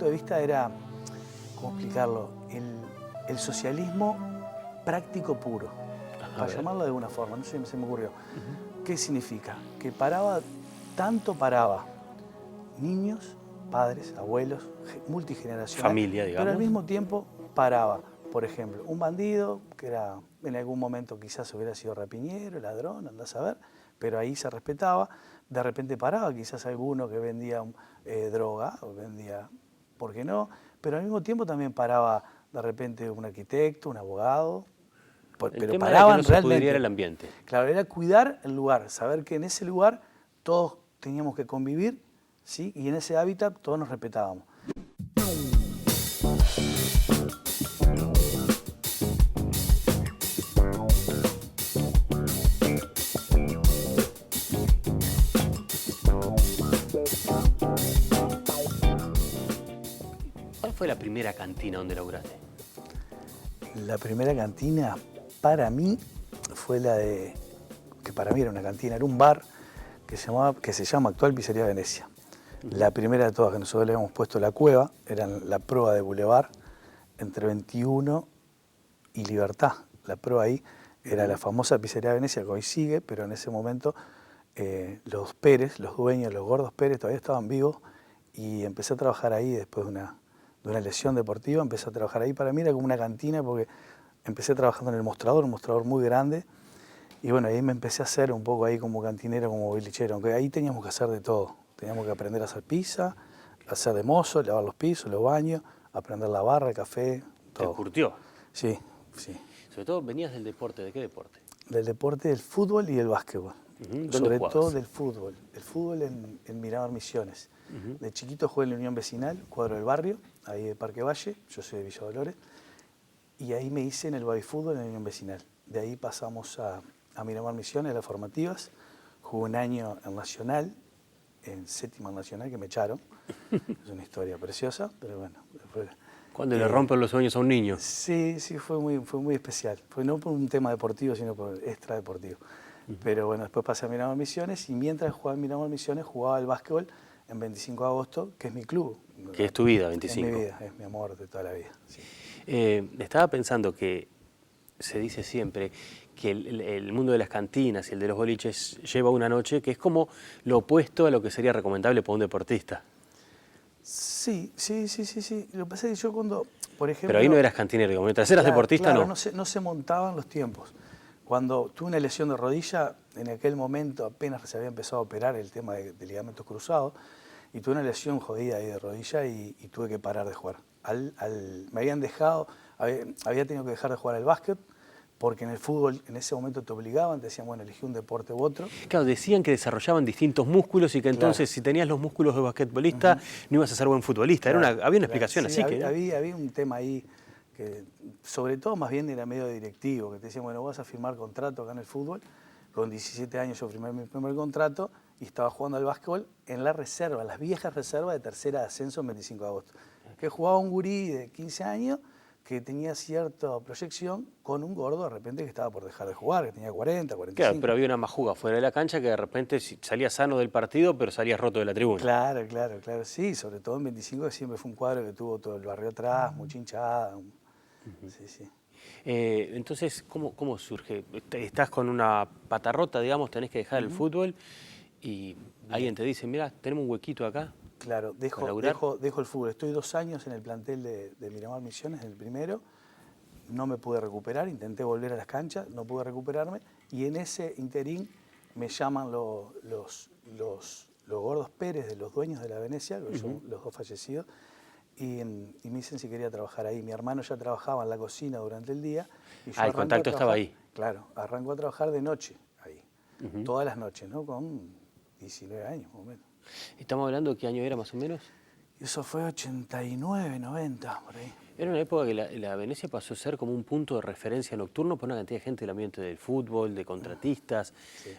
de vista era, ¿cómo explicarlo? El socialismo práctico puro, para llamarlo de alguna forma, no sé, se me ocurrió. ¿Qué significa? Que paraba niños, padres, abuelos, multigeneracional, familia, digamos. pero al mismo tiempo paraba, por ejemplo, un bandido, que era en algún momento quizás hubiera sido rapiñero, ladrón, andás a ver, pero ahí se respetaba. De repente paraba quizás alguno que vendía droga, o vendía, ¿por qué no? Pero al mismo tiempo también paraba de repente un arquitecto, un abogado, El pero tema era que paraban no se realmente. pudriera el ambiente. Claro, era cuidar el lugar, saber que en ese lugar todos teníamos que convivir, ¿sí? Y en ese hábitat todos nos respetábamos. ¿Cuál fue la primera cantina donde laburaste? La primera cantina para mí fue que para mí era una cantina, era un bar que se llama Actual Pizzería Venecia. La primera de todas, que nosotros le habíamos puesto La Cueva, era la proa de Boulevard, entre 21 y Libertad. La proa ahí era la famosa Pizzería Venecia, que hoy sigue, pero en ese momento los Pérez, los dueños, los gordos Pérez, todavía estaban vivos, y empecé a trabajar ahí después de una lesión deportiva. Empecé a trabajar ahí. Para mí era como una cantina, porque empecé trabajando en el mostrador, un mostrador muy grande, y bueno, ahí me empecé a hacer un poco ahí como cantinero, como bilichero, aunque ahí teníamos que hacer de todo. Teníamos que aprender a hacer pizza, hacer de mozo, lavar los pisos, los baños, aprender la barra, el café, todo. ¿Te curtió? Sí, sí. Sobre todo venías del deporte. ¿De qué deporte? Del deporte del fútbol y el básquetbol. ¿Dónde Sobre jugabas? todo del fútbol. El fútbol en Miramar Misiones. De chiquito jugué en la Unión Vecinal, cuadro del barrio, ahí de Parque Valle, yo soy de Villa Dolores, y ahí me hice en el baby fútbol en la Unión Vecinal. De ahí pasamos a Miramar Misiones, a las formativas. Jugué un año en Nacional, en séptima Nacional, que me echaron. Es una historia preciosa, pero bueno. Después, ¿Cuándo le rompen los sueños a un niño? Sí, fue muy especial. Fue no por un tema deportivo, sino por extradeportivo. Pero bueno, después pasé a Miramar Misiones, y mientras jugaba en Miramar Misiones jugaba al básquetbol en 25 de agosto, que es mi club. Que es tu vida, 25. Es mi vida, es mi amor de toda la vida. Sí. Estaba pensando que se dice siempre que el mundo de las cantinas y el de los boliches lleva una noche que es como lo opuesto a lo que sería recomendable para un deportista. Sí. Lo que pasa es que yo cuando, por ejemplo... Pero ahí no eras cantinero, digo, mientras eras deportista claro, no. No se montaban los tiempos. Cuando tuve una lesión de rodilla, en aquel momento apenas se había empezado a operar el tema de ligamentos cruzados, y tuve una lesión jodida ahí de rodilla y tuve que parar de jugar. Me habían dejado, había tenido que dejar de jugar al básquet, porque en el fútbol en ese momento te obligaban, te decían, bueno, elegí un deporte u otro. Claro, decían que desarrollaban distintos músculos y que entonces si tenías los músculos de basquetbolista no ibas a ser buen futbolista. Claro, Había una explicación sí, así que... había un tema ahí que sobre todo más bien era medio directivo, que te decían, bueno, vas a firmar contrato acá en el fútbol. Con 17 años yo firmé mi primer contrato y estaba jugando al básquetbol en la reserva, las viejas reservas de tercera de ascenso en 25 de agosto. Que jugaba un gurí de 15 años que tenía cierta proyección, con un gordo de repente que estaba por dejar de jugar, que tenía 40, 45. Claro, pero había una majuga fuera de la cancha que de repente salías sano del partido, pero salías roto de la tribuna. Claro, sí, sobre todo en 25, que siempre fue un cuadro que tuvo todo el barrio atrás, mucha hinchada. Sí. Entonces, ¿cómo surge? Estás con una pata rota, digamos, tenés que dejar el fútbol y alguien te dice, mira, tenemos un huequito acá. Claro, dejo el fútbol. Estoy 2 años en el plantel de Miramar Misiones, en el primero. No me pude recuperar, intenté volver a las canchas, no pude recuperarme. Y en ese interín me llaman los gordos Pérez, de los dueños de la Venecia, que son los 2 fallecidos, y me dicen si quería trabajar ahí. Mi hermano ya trabajaba en la cocina durante el día. Y yo el contacto estaba ahí. Claro, arrancó a trabajar de noche ahí, todas las noches, ¿no? Con 19 años, más o menos. ¿Estamos hablando de qué año era más o menos? Eso fue 89, 90, por ahí. Era una época que la Venecia pasó a ser como un punto de referencia nocturno por una cantidad de gente del ambiente del fútbol, de contratistas. Sí.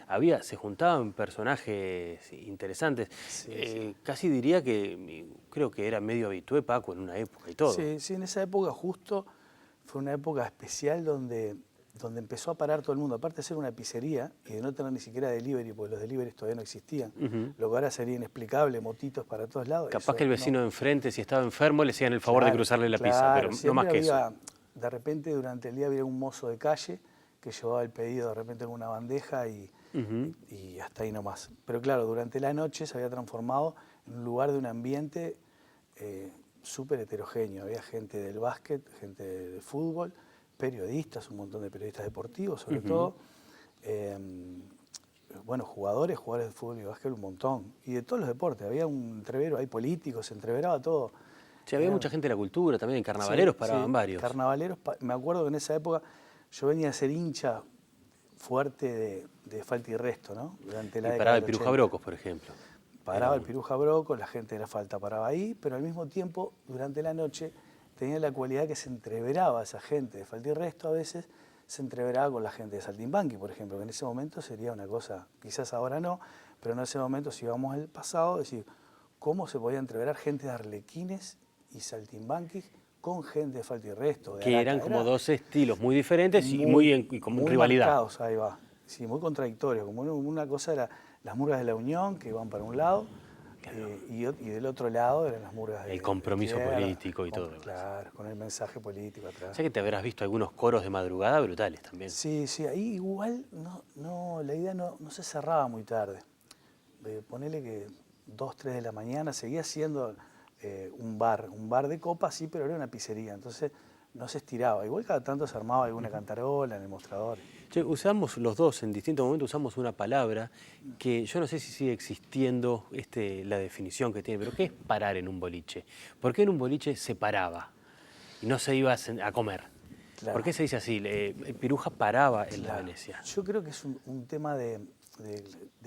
Se juntaban personajes interesantes. Sí. Casi diría que creo que era medio habitué, Paco, en una época y todo. Sí, en esa época justo fue una época especial donde donde empezó a parar todo el mundo, aparte de ser una pizzería y de no tener ni siquiera delivery, porque los deliveries todavía no existían, lo que ahora sería inexplicable, motitos para todos lados. Capaz que el vecino de enfrente, si estaba enfermo, le hacían el favor de cruzarle la pizza, pero no más que eso. De repente durante el día había un mozo de calle que llevaba el pedido de repente en una bandeja y hasta ahí nomás. Pero claro, durante la noche se había transformado en un lugar de un ambiente súper heterogéneo. Había gente del básquet, gente del fútbol, periodistas, un montón de periodistas deportivos sobre todo. Bueno, jugadores de fútbol y básquet un montón. Y de todos los deportes, había un entrevero, hay políticos, se entreveraba todo. Sí, había mucha gente de la cultura, también carnavaleros paraban varios. Carnavaleros, me acuerdo que en esa época yo venía a ser hincha fuerte de Falta y Resto, ¿no? Durante la década paraba el del Piruja Brocos, por ejemplo. Paraba el Piruja Brocos, la gente de la Falta paraba ahí, pero al mismo tiempo, durante la noche, tenía la cualidad que se entreveraba esa gente de Falta y Resto, a veces se entreveraba con la gente de Saltimbanqui, por ejemplo, que en ese momento sería una cosa, quizás ahora no, pero en ese momento, si vamos al pasado, decir, ¿cómo se podía entreverar gente de Arlequines y Saltimbanquis con gente de Falta y Resto? Que eran como dos estilos muy diferentes y como muy rivalidad. Marcados, ahí va. Sí, muy contradictorios. Como una cosa era las murgas de la Unión, que iban para un lado, y del otro lado eran las murgas de el compromiso de izquierda, político y todo. Claro, con el mensaje político atrás. O sea que te habrás visto algunos coros de madrugada brutales también. Sí, ahí igual la idea no se cerraba muy tarde. Ponele que 2, 3 de la mañana, seguía siendo un bar de copas, sí, pero era una pizzería, entonces no se estiraba. Igual cada tanto se armaba alguna cantarola en el mostrador. Che, usamos los dos, en distintos momentos usamos una palabra que yo no sé si sigue existiendo la definición que tiene, pero ¿qué es parar en un boliche? ¿Por qué en un boliche se paraba y no se iba a comer? Claro. ¿Por qué se dice así? El Piruja paraba en la Venecia. Yo creo que es un tema de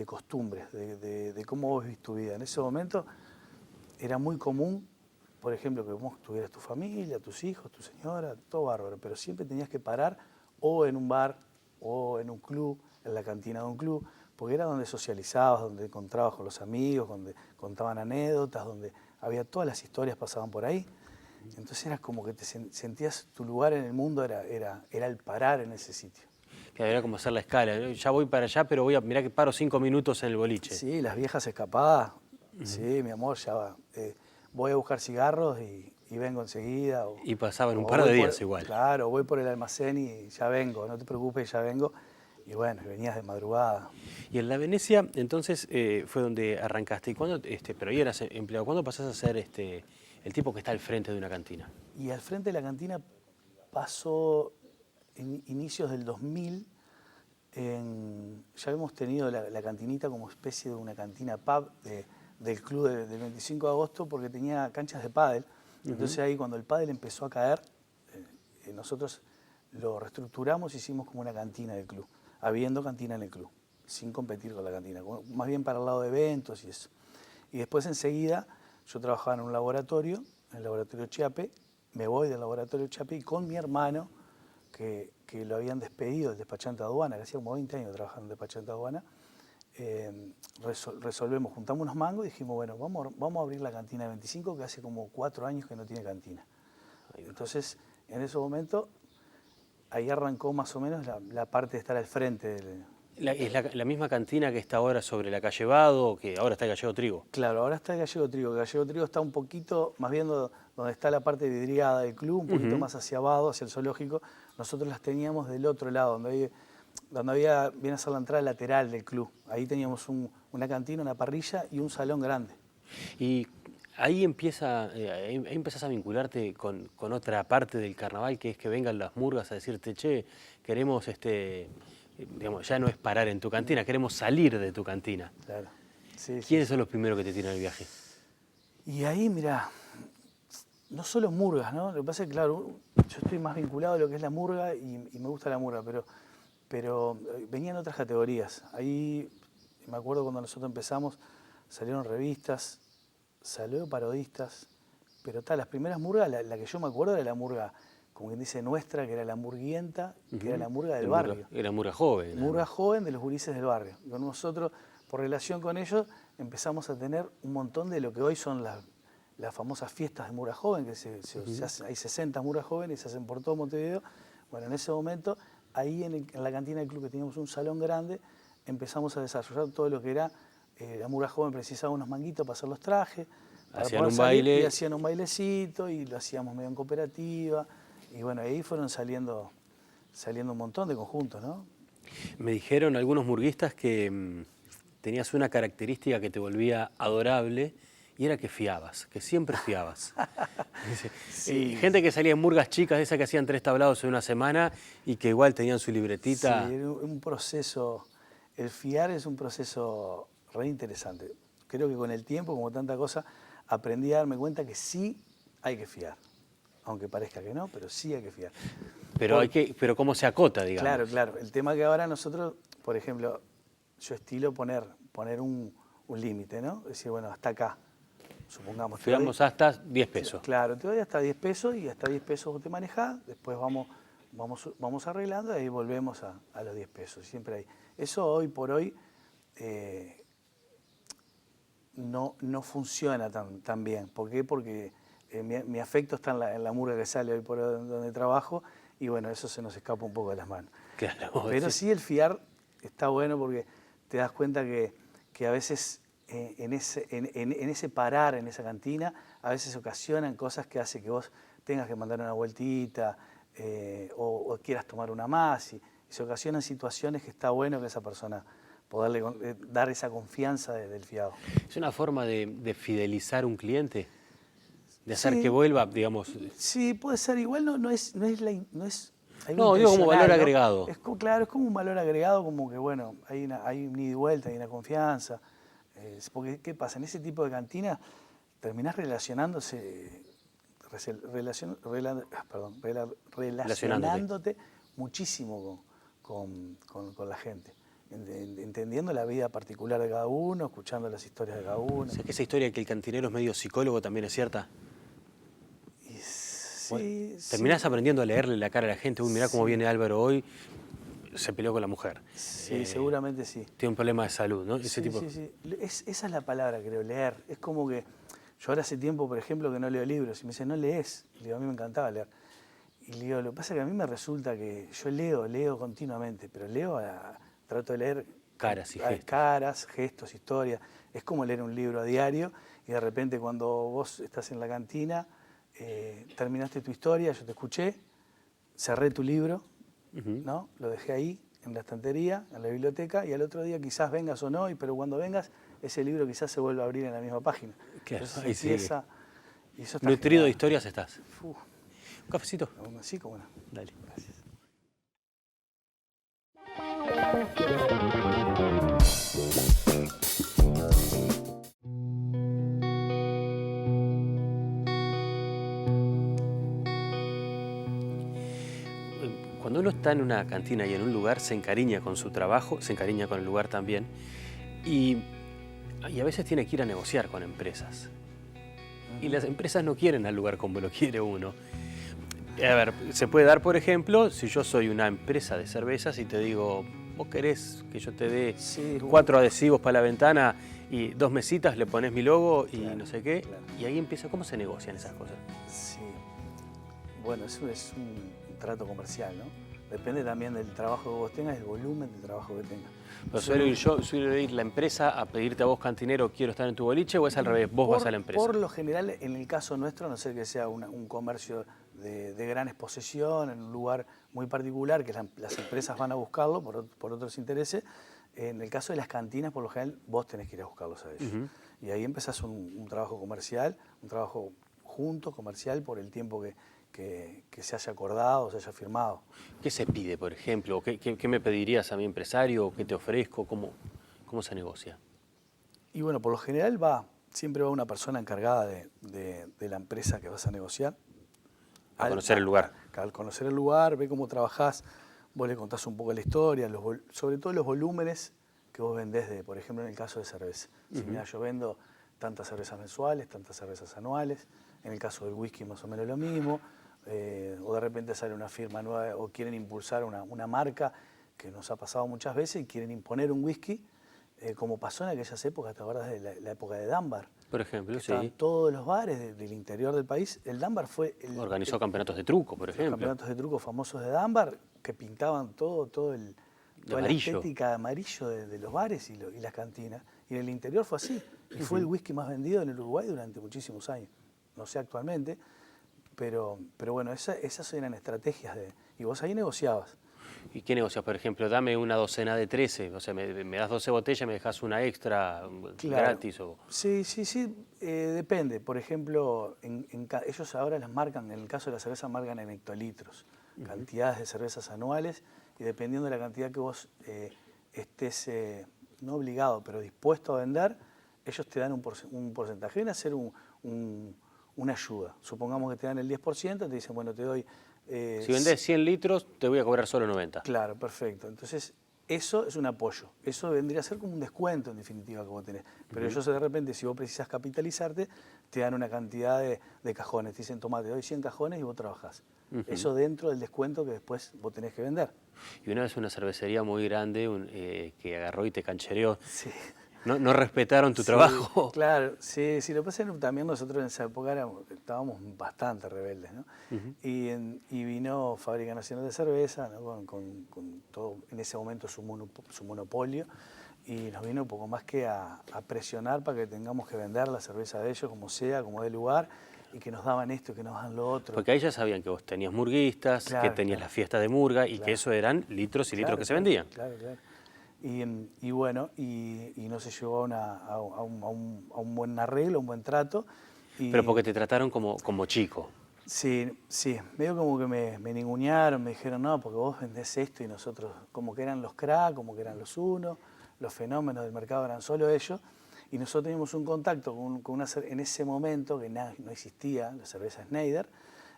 costumbres, de cómo vos vivís tu vida. En ese momento era muy común, por ejemplo, que vos tuvieras tu familia, tus hijos, tu señora, todo bárbaro, pero siempre tenías que parar o en un bar o en un club, en la cantina de un club, porque era donde socializabas, donde encontrabas con los amigos, donde contaban anécdotas, donde había todas las historias pasaban por ahí. Entonces era como que te sentías tu lugar en el mundo, era el parar en ese sitio. Que era como hacer la escala, ya voy para allá, pero mirá que paro 5 minutos en el boliche. Sí, las viejas escapadas, sí, mi amor, ya va. Voy a buscar cigarros y vengo enseguida. Y pasaban un par de días igual. Claro, voy por el almacén y ya vengo, no te preocupes, ya vengo. Y bueno, venías de madrugada. Y en la Venecia, entonces, fue donde arrancaste. ¿Y cuándo, pero ahí eras empleado? ¿Cuándo pasás a ser el tipo que está al frente de una cantina? Y al frente de la cantina pasó en inicios del 2000. Ya hemos tenido la cantinita como especie de una cantina pub del club del 25 de agosto porque tenía canchas de pádel. Entonces ahí cuando el pádel empezó a caer, nosotros lo reestructuramos y hicimos como una cantina del club, habiendo cantina en el club, sin competir con la cantina, más bien para el lado de eventos y eso. Y después enseguida yo trabajaba en un laboratorio, en el laboratorio Chiappe, me voy del laboratorio Chiappe y con mi hermano, que lo habían despedido del despachante de aduana, que hacía como 20 años trabajando en despachante de aduana, resolvemos, juntamos unos mangos y dijimos, bueno, vamos a abrir la cantina de 25, que hace como 4 años que no tiene cantina. Entonces, en ese momento, ahí arrancó más o menos la parte de estar al frente del... ¿Es la misma cantina que está ahora sobre la calle Vado, que ahora está el Gallego Trigo? Claro, ahora está el Gallego Trigo. El Gallego Trigo está un poquito, más bien donde está la parte vidriada del club, un poquito más hacia Vado, hacia el zoológico. Nosotros las teníamos del otro lado, donde viene a ser la entrada lateral del club. Ahí teníamos una cantina, una parrilla y un salón grande. Y ahí empezás a vincularte con otra parte del carnaval, que es que vengan las murgas a decirte, che, queremos, digamos, ya no es parar en tu cantina, queremos salir de tu cantina. Claro. Sí, ¿Quiénes son los primeros que te tiran el viaje? Y ahí, mirá, no solo murgas, ¿no? Lo que pasa es que, claro, yo estoy más vinculado a lo que es la murga y me gusta la murga, pero venían otras categorías. Ahí, me acuerdo cuando nosotros empezamos, salieron revistas, salieron parodistas, pero las primeras murgas, la que yo me acuerdo era la murga, como quien dice, nuestra, que era la murguienta, que era la murga del barrio. Era murga joven. Murga joven de los gurises del barrio. Y con nosotros, por relación con ellos, empezamos a tener un montón de lo que hoy son las famosas fiestas de murga joven, que se hacen, hay 60 murgas jóvenes y se hacen por todo Montevideo. Bueno, en ese momento ahí en la cantina del club, que teníamos un salón grande, empezamos a desarrollar todo lo que era, la murga joven precisaba unos manguitos para hacer los trajes, para Hacían poder un salir, baile. y hacían un bailecito, y lo hacíamos medio en cooperativa, y bueno, ahí fueron saliendo un montón de conjuntos, ¿no? Me dijeron algunos murguistas que tenías una característica que te volvía adorable y era que fiabas, que siempre fiabas. Sí. Gente que salía en murgas chicas, de esas que hacían 3 tablados en una semana y que igual tenían su libretita. Sí, era un proceso, el fiar es un proceso re interesante. Creo que con el tiempo, como tanta cosa, aprendí a darme cuenta que sí hay que fiar. Aunque parezca que no, pero sí hay que fiar. Pero ¿cómo se acota, digamos? Claro, claro. El tema que ahora nosotros, por ejemplo, yo estilo poner un límite, ¿no? Decir, bueno, hasta acá, supongamos. Fiamos hasta 10 pesos. Claro, te doy hasta 10 pesos y hasta 10 pesos vos te manejás, después vamos arreglando y ahí volvemos a los 10 pesos. Siempre hay. Eso hoy por hoy no funciona tan bien. ¿Por qué? Porque mi afecto está en la murga que sale hoy por hoy donde trabajo y bueno, eso se nos escapa un poco de las manos. Claro, Pero sí el fiar está bueno porque te das cuenta que a veces en ese parar, en esa cantina, a veces ocasionan cosas que hace que vos tengas que mandar una vueltita o quieras tomar una más y se ocasionan situaciones que está bueno que esa persona poderle dar esa confianza del fiado. ¿Es una forma de fidelizar un cliente? ¿De hacer Sí, que vuelva, digamos? sí, puede ser. Igual no es algo No, digo como valor intencional, ¿no? agregado. Claro, es como un valor agregado, como que bueno, hay un ida y vuelta, hay una confianza. Porque, ¿qué pasa? En ese tipo de cantinas terminás relacionándote muchísimo con la gente. Entendiendo la vida particular de cada uno, escuchando las historias de cada uno. O sea, que esa historia de que el cantinero es medio psicólogo también es cierta. Sí, Terminás sí. aprendiendo a leerle la cara a la gente. Uy, mirá cómo viene Álvaro hoy, se peleó con la mujer. Sí, seguramente sí. Tiene un problema de salud, ¿no? Ese tipo. Sí. Esa es la palabra, creo, leer. Es como que yo ahora hace tiempo, por ejemplo, que no leo libros y me dicen, ¿no lees? Le digo, a mí me encantaba leer. Y le digo, lo que pasa es que a mí me resulta que yo leo continuamente, pero trato de leer Caras y gestos. caras, gestos, historias. Es como leer un libro a diario y de repente cuando vos estás en la cantina, terminaste tu historia, yo te escuché, cerré tu libro, ¿no? Lo dejé ahí, en la estantería, en la biblioteca, y al otro día quizás vengas o no, pero cuando vengas, ese libro quizás se vuelva a abrir en la misma página. Claro, Entonces ahí empieza, y eso está nutrido genial. de historias estás. Uf, ¿Un cafecito? sí, cómo no. Dale. Gracias. Cuando uno está en una cantina y en un lugar, se encariña con su trabajo, se encariña con el lugar también, y a veces tiene que ir a negociar con empresas. Y las empresas no quieren al lugar como lo quiere uno. A ver, se puede dar, por ejemplo, si yo soy una empresa de cervezas y te digo, vos querés que yo te dé 4 adhesivos para la ventana y 2 mesitas, le pones mi logo y Claro, no sé qué, claro. y ahí empieza, ¿cómo se negocian esas cosas? Sí. Bueno, eso es un trato comercial, ¿no? Depende también del trabajo que vos tengas, del volumen de trabajo que tengas. Pero suele ir la empresa a pedirte a vos, cantinero, quiero estar en tu boliche, o es al revés, vos vas a la empresa. Por lo general, en el caso nuestro, a no ser que sea un comercio de gran exposición, en un lugar muy particular, que las empresas van a buscarlo por otros intereses, en el caso de las cantinas, por lo general, vos tenés que ir a buscarlos a ellos. Y ahí empezás un trabajo comercial, un trabajo junto, comercial, por el tiempo que se haya acordado, se haya firmado. ¿Qué se pide, por ejemplo? ¿Qué me pedirías a mi empresario? ¿Qué te ofrezco? ¿Cómo se negocia? Y bueno, por lo general siempre va una persona encargada de la empresa que vas a negociar. A conocer el lugar. Al conocer el lugar, ve cómo trabajás, vos le contás un poco la historia, sobre todo los volúmenes que vos vendés, por ejemplo, en el caso de cerveza. Si mirá, yo vendo tantas cervezas mensuales, tantas cervezas anuales, en el caso del whisky más o menos lo mismo, o de repente sale una firma nueva o quieren impulsar una marca que nos ha pasado muchas veces y quieren imponer un whisky, como pasó en aquellas épocas, ¿te acuerdas de la época de Dunbar? Por ejemplo, sí. Estaban todos los bares del interior del país. El Dunbar fue Organizó campeonatos de truco, por ejemplo. Los campeonatos de truco famosos de Dunbar, que pintaban toda la amarillo. estética de amarillo de los bares y las cantinas. Y en el interior fue así. Y fue el whisky más vendido en el Uruguay durante muchísimos años. No sé actualmente, pero bueno, esas eran estrategias y vos ahí negociabas. ¿Y qué negocias? Por ejemplo, dame una docena de 13, o sea, me das 12 botellas, me dejas una extra Claro. gratis. Sí, depende. Por ejemplo, ellos ahora las marcan, en el caso de la cerveza, marcan en hectolitros, cantidades de cervezas anuales, y dependiendo de la cantidad que vos estés, no obligado, pero dispuesto a vender, ellos te dan un porcentaje. Viene a ser una ayuda. Supongamos que te dan el 10%, te dicen, bueno, te doy... Si vendes 100 litros, te voy a cobrar solo 90. Claro, perfecto. Entonces, eso es un apoyo. Eso vendría a ser como un descuento, en definitiva, que vos tenés. Pero ellos de repente, si vos precisás capitalizarte, te dan una cantidad de cajones. Te dicen, toma, te doy 100 cajones y vos trabajás. Eso dentro del descuento que después vos tenés que vender. Y una vez una cervecería muy grande que agarró y te canchereó. Sí. No respetaron tu trabajo. Claro, sí, lo que pasa es que también nosotros en esa época estábamos bastante rebeldes, ¿no? Y vino Fábrica Nacional de Cerveza, ¿no? con todo, en ese momento su monopolio, y nos vino un poco más que a presionar para que tengamos que vender la cerveza de ellos como sea, como de lugar, y que nos daban esto, que nos dan lo otro. Porque ahí ya sabían que vos tenías murguistas, Claro, que tenías la fiesta de murga y que eso eran litros y litros que se vendían. Claro. Y bueno, y no se llegó a un buen arreglo, un buen trato. Pero porque te trataron como chico. Sí, medio como que me ningunearon, me dijeron, no, porque vos vendés esto y nosotros, como que eran los cracks, como que eran los unos, los fenómenos del mercado eran solo ellos. Y nosotros teníamos un contacto en ese momento, que no existía, la cerveza Schneider.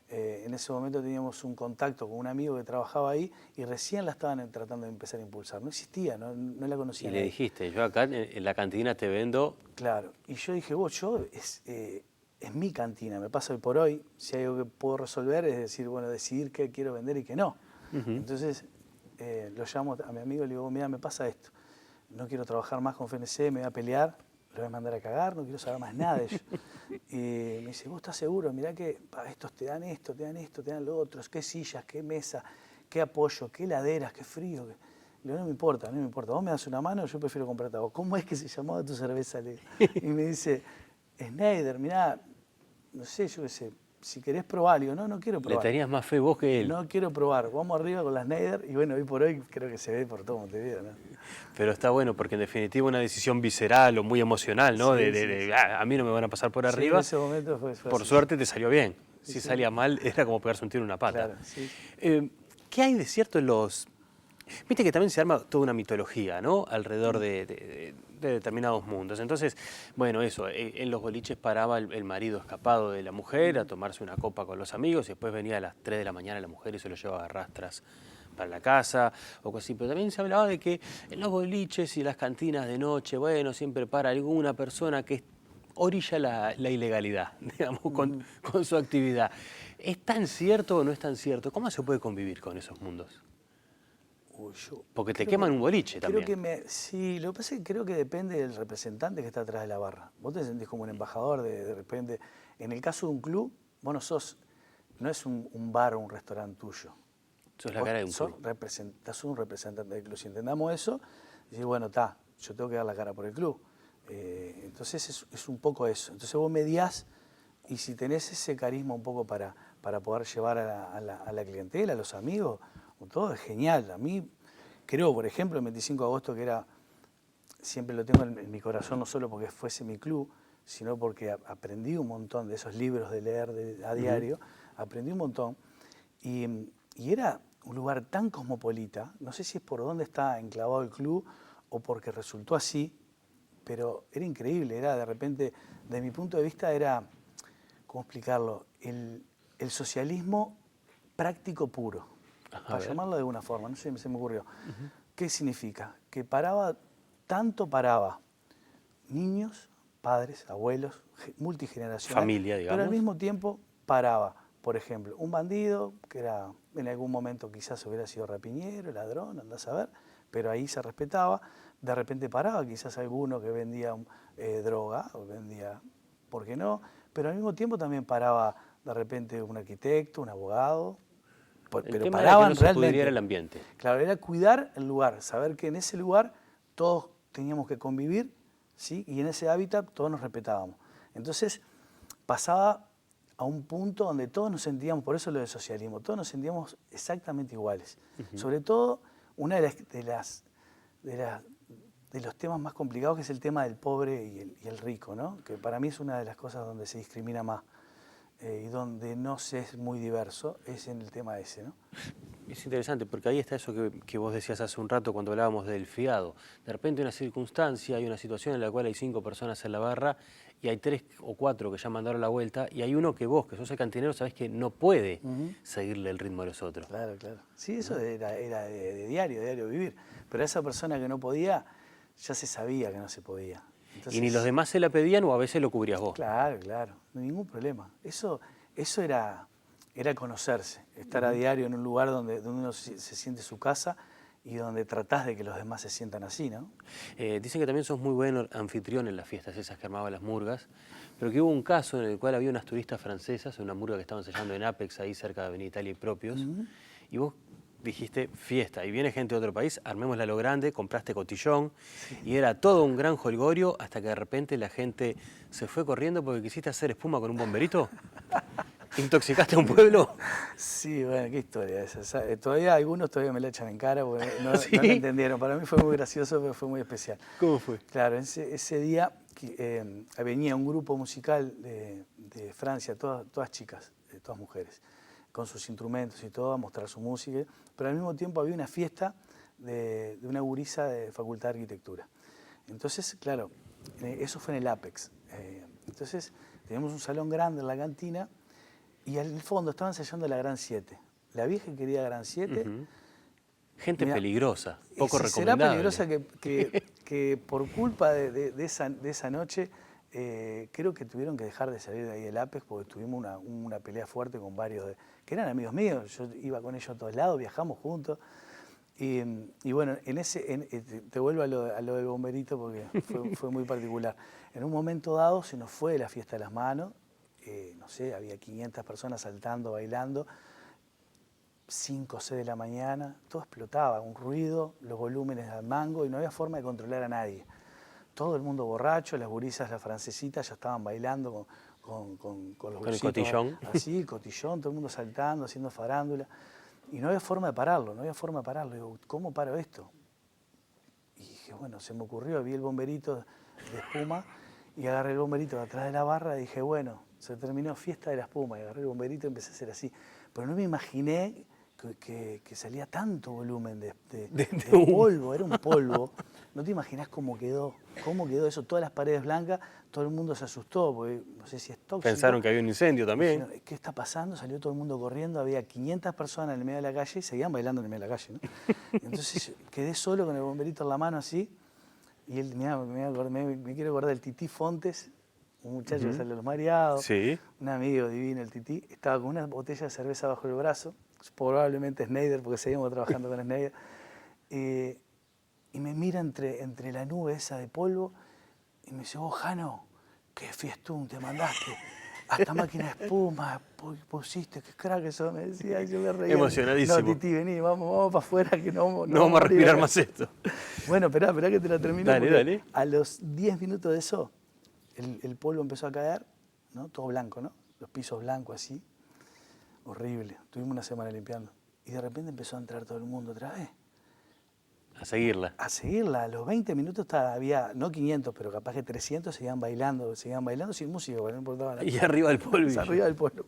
En ese momento teníamos un contacto con un amigo que trabajaba ahí y recién la estaban tratando de empezar a impulsar. No existía, no la conocía. Y le dijiste, yo acá en la cantina te vendo. Claro, y yo dije, es mi cantina, me pasa hoy por hoy, si hay algo que puedo resolver es decir, bueno, decidir qué quiero vender y qué no. Entonces lo llamo a mi amigo y le digo, mira, me pasa esto, no quiero trabajar más con FNC, me voy a pelear, lo voy a mandar a cagar, no quiero saber más nada de ellos. Y me dice, ¿vos estás seguro? Mirá que estos te dan esto, te dan lo otro, qué sillas, qué mesa, qué apoyo, qué heladeras, qué frío. Le digo, no me importa, vos me das una mano, yo prefiero comprarte a vos. ¿Cómo es que se llamaba tu cerveza? Y me dice, Schneider, mirá, no sé, yo qué sé, si querés probar. Le digo, no quiero probar. Le tenías más fe vos que él. No quiero probar, vamos arriba con la Schneider y bueno, hoy por hoy creo que se ve por todo Montevideo, ¿no? Pero está bueno porque en definitiva una decisión visceral o muy emocional, ¿no? Sí. A mí no me van a pasar por arriba. En ese momento fue por así. suerte te salió bien. Si salía mal era como pegarse un tiro en una pata. Claro, sí. ¿Qué hay de cierto en los...? Viste que también se arma toda una mitología, ¿no? Alrededor de determinados mundos. Entonces, bueno, eso, en los boliches paraba el marido escapado de la mujer a tomarse una copa con los amigos y después venía a las 3 de la mañana la mujer y se lo llevaba a rastras para la casa o algo así. Pero también se hablaba de que en los boliches y las cantinas de noche, bueno, siempre para alguna persona que orilla la ilegalidad, digamos, con su actividad. ¿Es tan cierto o no es tan cierto? ¿Cómo se puede convivir con esos mundos? Porque te queman un boliche también. Sí, lo que pasa es que creo que depende del representante que está atrás de la barra. Vos te sentís como un embajador de repente. En el caso de un club, vos no es un bar o un restaurante tuyo. Sos la cara de un club. Sos un representante del club. Si entendamos eso, decís, bueno, yo tengo que dar la cara por el club. Entonces es un poco eso. Entonces vos mediás y si tenés ese carisma un poco para poder llevar a la clientela, a los amigos, todo es genial. A mí, creo, por ejemplo, el 25 de agosto, que siempre lo tengo en mi corazón, no solo porque fuese mi club, sino porque aprendí un montón de esos libros de leer a diario, aprendí un montón. Y era un lugar tan cosmopolita, no sé si es por dónde está enclavado el club o porque resultó así, pero era increíble, era de repente, de mi punto de vista, era, ¿cómo explicarlo? El socialismo práctico puro. Para llamarlo de alguna forma, no sé, se me ocurrió. ¿Qué significa? Que paraba niños, padres, abuelos, multigeneracional. Familia, digamos. Pero al mismo tiempo paraba, por ejemplo, un bandido, que era en algún momento quizás hubiera sido rapiñero, ladrón, andás a ver, pero ahí se respetaba. De repente paraba quizás alguno que vendía droga, o vendía, ¿por qué no? Pero al mismo tiempo también paraba de repente un arquitecto, un abogado, El pero tema era que paraban no se realmente. pudriera el ambiente. Claro, era cuidar el lugar, saber que en ese lugar todos teníamos que convivir, ¿sí? Y en ese hábitat todos nos respetábamos. Entonces pasaba a un punto donde todos nos sentíamos, por eso lo del socialismo, todos nos sentíamos exactamente iguales. Sobre todo, una de los temas más complicados, que es el tema del pobre y el rico, ¿no? Que para mí es una de las cosas donde se discrimina más y donde no se es muy diverso, es en el tema ese, ¿no? Es interesante, porque ahí está eso que vos decías hace un rato cuando hablábamos del fiado. De repente hay una circunstancia, hay una situación en la cual hay 5 personas en la barra y hay 3 o 4 que ya mandaron la vuelta y hay uno que vos, que sos el cantinero, sabés que no puede seguirle el ritmo a los otros. Claro, claro. Sí, eso era de diario vivir. Pero esa persona que no podía, ya se sabía que no se podía. Entonces, Y ni los demás se la pedían o a veces lo cubrías vos. Claro, claro, no hay ningún problema. Eso era conocerse, estar a diario en un lugar donde uno se siente su casa y donde tratás de que los demás se sientan así, ¿no? Dicen que también sos muy buen anfitrión en las fiestas esas que armaban las murgas, pero que hubo un caso en el cual había unas turistas francesas, una murga que estaban ensayando en Apex, ahí cerca de Avenida Italia y Propios, y vos dijiste fiesta, y viene gente de otro país, armémosla a lo grande, compraste cotillón, y era todo un gran jolgorio hasta que de repente la gente se fue corriendo porque quisiste hacer espuma con un bomberito. ¿Intoxicaste a un pueblo? Sí, bueno, qué historia esa. Todavía algunos todavía me la echan en cara porque no ¿Sí? la entendieron. Para mí fue muy gracioso, pero fue muy especial. ¿Cómo fue? Claro, ese día venía un grupo musical de Francia, todas chicas, todas mujeres, con sus instrumentos y todo, a mostrar su música, pero al mismo tiempo había una fiesta de una gurisa de Facultad de Arquitectura. Entonces, claro, eso fue en el Apex. Entonces, teníamos un salón grande en la cantina y al fondo estaban ensayando la Gran 7. La vieja querida Gran 7. Gente Mirá, peligrosa, poco será recomendable. peligrosa que por culpa de esa noche creo que tuvieron que dejar de salir de ahí del Apex porque tuvimos una pelea fuerte con varios que eran amigos míos. Yo iba con ellos a todos lados, viajamos juntos. Y bueno, te vuelvo a lo del bomberito porque fue muy particular. En un momento dado se nos fue la fiesta de las manos, no sé, había 500 personas saltando, bailando, 5 o 6 de la mañana, todo explotaba, un ruido, los volúmenes al mango y no había forma de controlar a nadie. Todo el mundo borracho, las gurisas, las francesitas ya estaban bailando con los Con bolsitos, el cotillón. así, el cotillón, todo el mundo saltando, haciendo farándula. Y no había forma de pararlo, no había forma de pararlo. Digo, ¿cómo paro esto? Y dije, bueno, se me ocurrió, vi el bomberito de espuma y agarré el bomberito de atrás de la barra y dije, bueno, se terminó fiesta de la espuma. Y agarré el bomberito y empecé a hacer así. Pero no me imaginé que salía tanto volumen de polvo, era un polvo. No te imaginás cómo quedó eso, todas las paredes blancas, todo el mundo se asustó, porque no sé si es tóxico. Pensaron que había un incendio también. Dijeron, ¿qué está pasando? Salió todo el mundo corriendo, había 500 personas en el medio de la calle y seguían bailando en el medio de la calle, ¿no? Entonces quedé solo con el bomberito en la mano así, y él, me quiero acordar del Tití Fontes, un muchacho que salió de los mareados, Sí. un amigo divino, el Tití, estaba con una botella de cerveza bajo el brazo, probablemente Schneider, porque seguimos trabajando con Schneider, y me mira entre la nube esa de polvo y me dice, Jano, qué fiestón te mandaste, hasta máquina de espuma pusiste, qué crack eso, me decía, y yo me reía. Emocionadísimo. No, Titi, vení, vamos para afuera, que no vamos a respirar más esto. Bueno, esperá que te la termino. Dale. A los 10 minutos de eso, el polvo empezó a caer, ¿no? Todo blanco, ¿no? Los pisos blancos así. Horrible. Tuvimos una semana limpiando. Y de repente empezó a entrar todo el mundo otra vez. A seguirla. A seguirla. A los 20 minutos había, no 500, pero capaz que 300 seguían bailando sin música, no importaba nada. Y arriba del polvo. Arriba del polvo.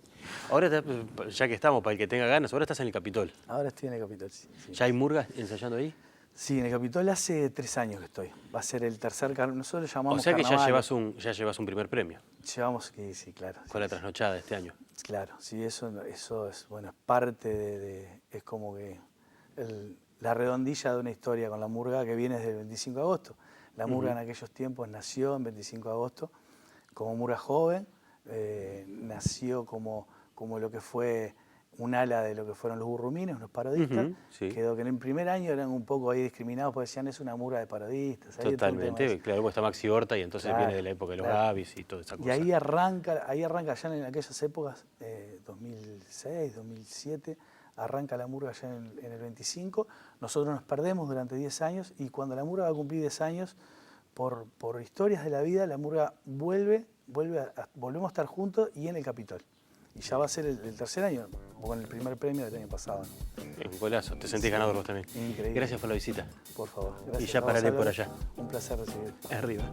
Ahora, ya que estamos, para el que tenga ganas, ahora estás en el Capitol. Ahora estoy en el Capitol, sí. ¿Ya hay murgas ensayando ahí? Sí, en el Capitol hace 3 años que estoy. Va a ser el tercer carnaval. Nosotros lo llamamos O sea que carnaval. ya llevas un primer premio. Llevamos, sí, claro. Con la trasnochada de este año. Claro, sí, eso es, bueno, es parte es como que la redondilla de una historia con la murga que viene desde el 25 de agosto. La murga en aquellos tiempos nació en 25 de agosto como murga joven, nació como lo que fue un ala de lo que fueron los burrumines, unos parodistas. Sí. Quedó que en el primer año eran un poco ahí discriminados porque decían es una murga de parodistas. Totalmente, claro, luego está Maxi Horta y entonces Claro, viene de la época de los claro. Gavis y toda esa cosa. Y ahí arranca ya en aquellas épocas, 2006, 2007, arranca la murga ya en el 25, nosotros nos perdemos durante 10 años y cuando la murga va a cumplir 10 años, por historias de la vida, la murga volvemos a estar juntos y en el Capitol. Y ya va a ser el tercer año, con el primer premio del año pasado, ¿no? Un golazo, te sentís ganador vos también. Increíble. Gracias por la visita. Por favor. Gracias. Y ya pararé por allá. Un placer recibirte. Arriba.